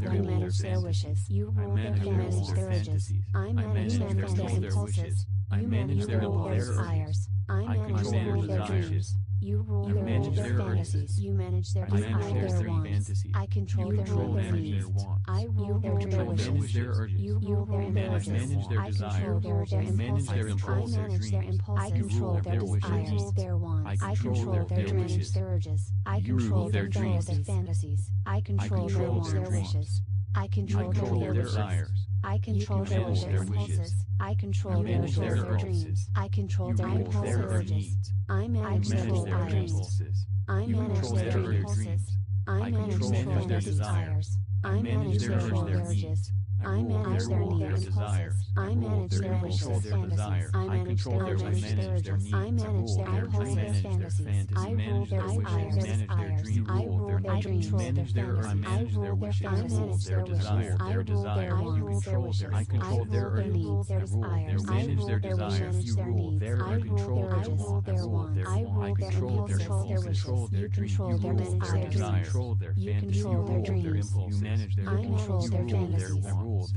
control their their impulses. manage their wishes. You I rule their manage their manage their urges. fantasies. I manage their their impulses. impulses. I You manage their rule their impulses. desires. I I manage control their their dreams. desires. You rule You their manage their their fantasies. urges. You manage their I manage desires. their Their wants. fantasies. I control You their control their manage needs. their wants. I rule their I wishes. manage their urges. You rule their I manage their I control desires. their I manage their impulses. I impulses. manage their impulses. I You control rule their their wishes. desires. I rule their wants. I I control control their their wishes. their urges. I You rule control their their dreams. fantasies. I control control their their wishes. I control their wishes. desires. I control their control their wishes. wishes. I control You their manage their dreams. impulses. I control You their rule their impulses. needs. I manage You their manage their desires. impulses. I You manage control their their impulses. dreams. I manage their desires. I manage their urges. I manage their needs. I manage their wishes. I manage their urges. I manage their impulses. Fantasies. I rule their desires. I rule their dreams. I rule their fantasies. I rule their wants. I control their needs. Their desires. I rule their wishes. Their needs. I rule their urges. Their wants. I rule their impulses. Their wishes. You control their desires. You control their dreams. You manage their I control their fantasies.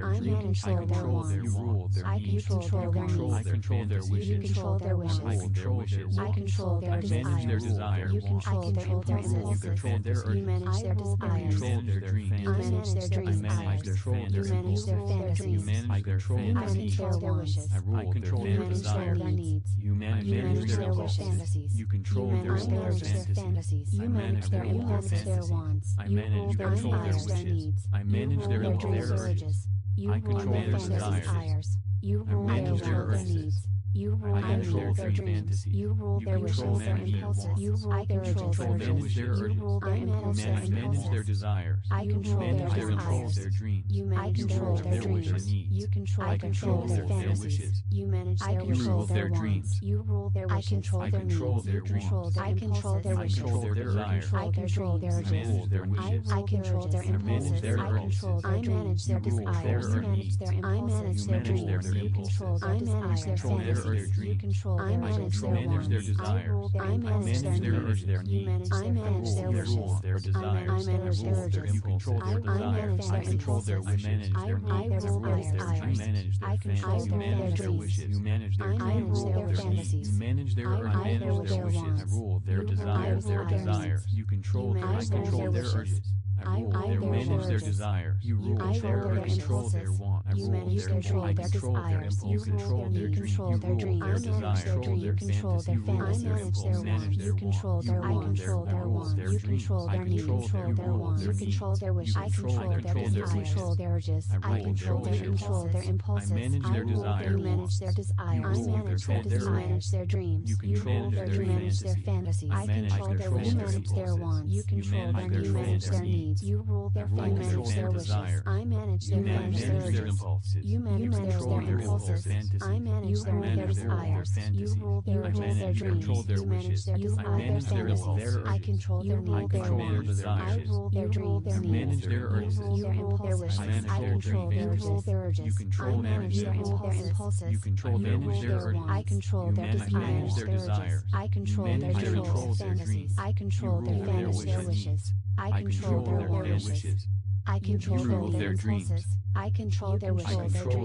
I manage their wants. I control their needs. I control their wishes. You control their wishes. I control wishes. I control their I manage their desires. desires. You control their impulses. You control their urges. You manage their I desires. control their dreams. I manage their I desires. manage their You manage their fantasies. You manage their You manage fantasies. their wishes. I control You their manage their desires. needs. You manage You manage their their impulses. fantasies. You control You their manage their fantasies. fantasies. You I manage their fantasies. wants. I You manage rule their control their desires. Their wishes. needs. I manage You their rule impulses. urges. You I rule control their their fantasies. desires. You I rule their manage their wants. Their urges. needs. You rule I manage their their dreams. fantasies. You rule You their control wishes. Their manage their impulses. wants. You rule I their control urges. their wishes. You rule their I impulses. manage their desires. I control manage their their impulses, desires. their dreams. You manage control their their wishes. dreams. You control I their control their fantasies. wishes. You manage I their control wishes. their Their dreams. wants. You rule their wishes. I control I their control needs. their You control wants. their impulses. I control their desires. I control their I manage their urges. wishes. I control their I manage impulses. their I control urges. their I manage their You rule desires. their You manage their needs. impulses. I manage their manage their dreams. You control impulses. their desires. control their Fantasies. You dreams. control I their manage wishes. their Their wants. desires. I rule their I impulses. manage their urges, their You needs. manage I their manage their their wishes. wants, their desires. I manage their urges. You control their I manage desires. their I control their impulses. wishes. I rule their desires. I manage their I control fantasies. You their manage their dreams. wishes. You manage their I dreams. rule their needs. fantasies. You manage their I manage rule their their wishes. I wants. rule their You desires. rule Their their desires. needs. You control You their I manage control their their wishes. urges. I rule I their rule their manage their urges. desires. You You rule control their their urges. Control their impulses. want. I You rule manage their their dreams. I desires. control their You impulses. control their You needs. control their dreams. I Their manage desires. their dreams. You control their fantasies. fantasies. You manage their You control wants. their You wants. control their wants. You control their needs. You control their wants. You control their wishes. I control their desires. I control their urges. I control their impulses. I manage their desires. You manage their desires. I manage their desires. You manage their dreams. You You control rule their their manage their fantasies. I control their wishes. You manage their wants. You control their needs. You manage their needs. You rule their fantasies. Their wishes. I manage their manage their urges. impulses. You manage their impulses. I manage their desires. You rule their dreams. You manage their desires. Their fantasies. I control their needs. Their wants. I rule their dreams. Their needs. You rule their wishes. I control their urges. You control I manage their impulses. You control You rule their wants. I control their desires. Their urges. I control their dreams. Their fantasies. I control their fantasies. Their wishes. I control their wishes. I control their impulses. I control their wishes.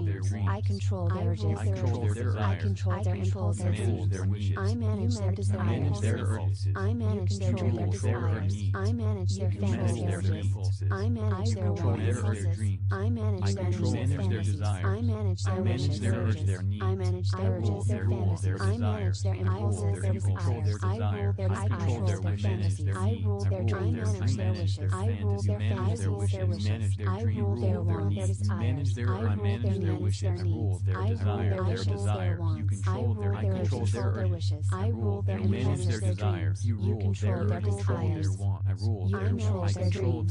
Their dreams. I control their urges. I control their impulses. I manage their desires. I manage their dreams. I manage their fantasies. I manage their wants. I manage their fantasies. I manage their wishes. Their urges. I manage their urges. Their fantasies. I manage their impulses. Their desires. I rule their desires. Their fantasies. I rule their dreams. I manage their wishes. I rule their fantasies. Their wishes. I rule their wants. Their desires. I rule their needs. Their needs. I rule their wishes. Their wants. I rule their urges. Their wishes. I rule their impulses. Their dreams. You control their desires. You control their dreams.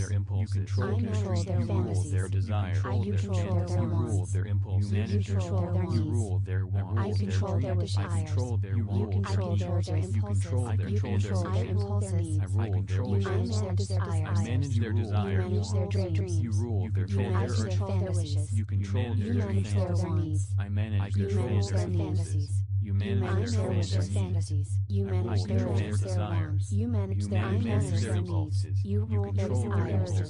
I control their fantasies. I control their wants. You control their needs. I control their desires. You control their impulses. You control their impulses. You manage their desires. I manage their desires. You manage their dreams. You rule their You manage their fantasies. You control You their manage their needs. I manage You their manage their fantasies. fantasies. You You manage their fantasies. You manage their urges. Their wants. You manage their manage their needs. You rule their desires.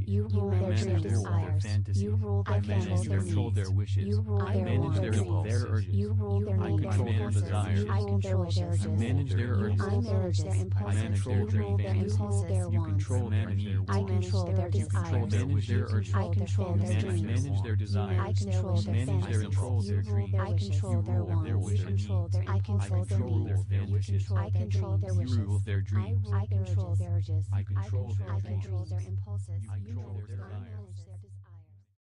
You rule their dream desires. You rule their fantasies. Their needs. You rule their wants. Their dreams. You rule their needs. Their impulses. I control their urges. manage their urges. I manage their impulses. manage their You rule their fantasies. impulses. Their You wants. control manage their I control their desires. manage their urges. I control their dreams. manage their desires. I control their manage their fantasies. impulses. You rule their wishes. I control their wants. You control their I control their needs. their wishes. I control their wishes. You rule their dreams. I control their urges. I control their I dreams. control their impulses. I control their I desires. manage their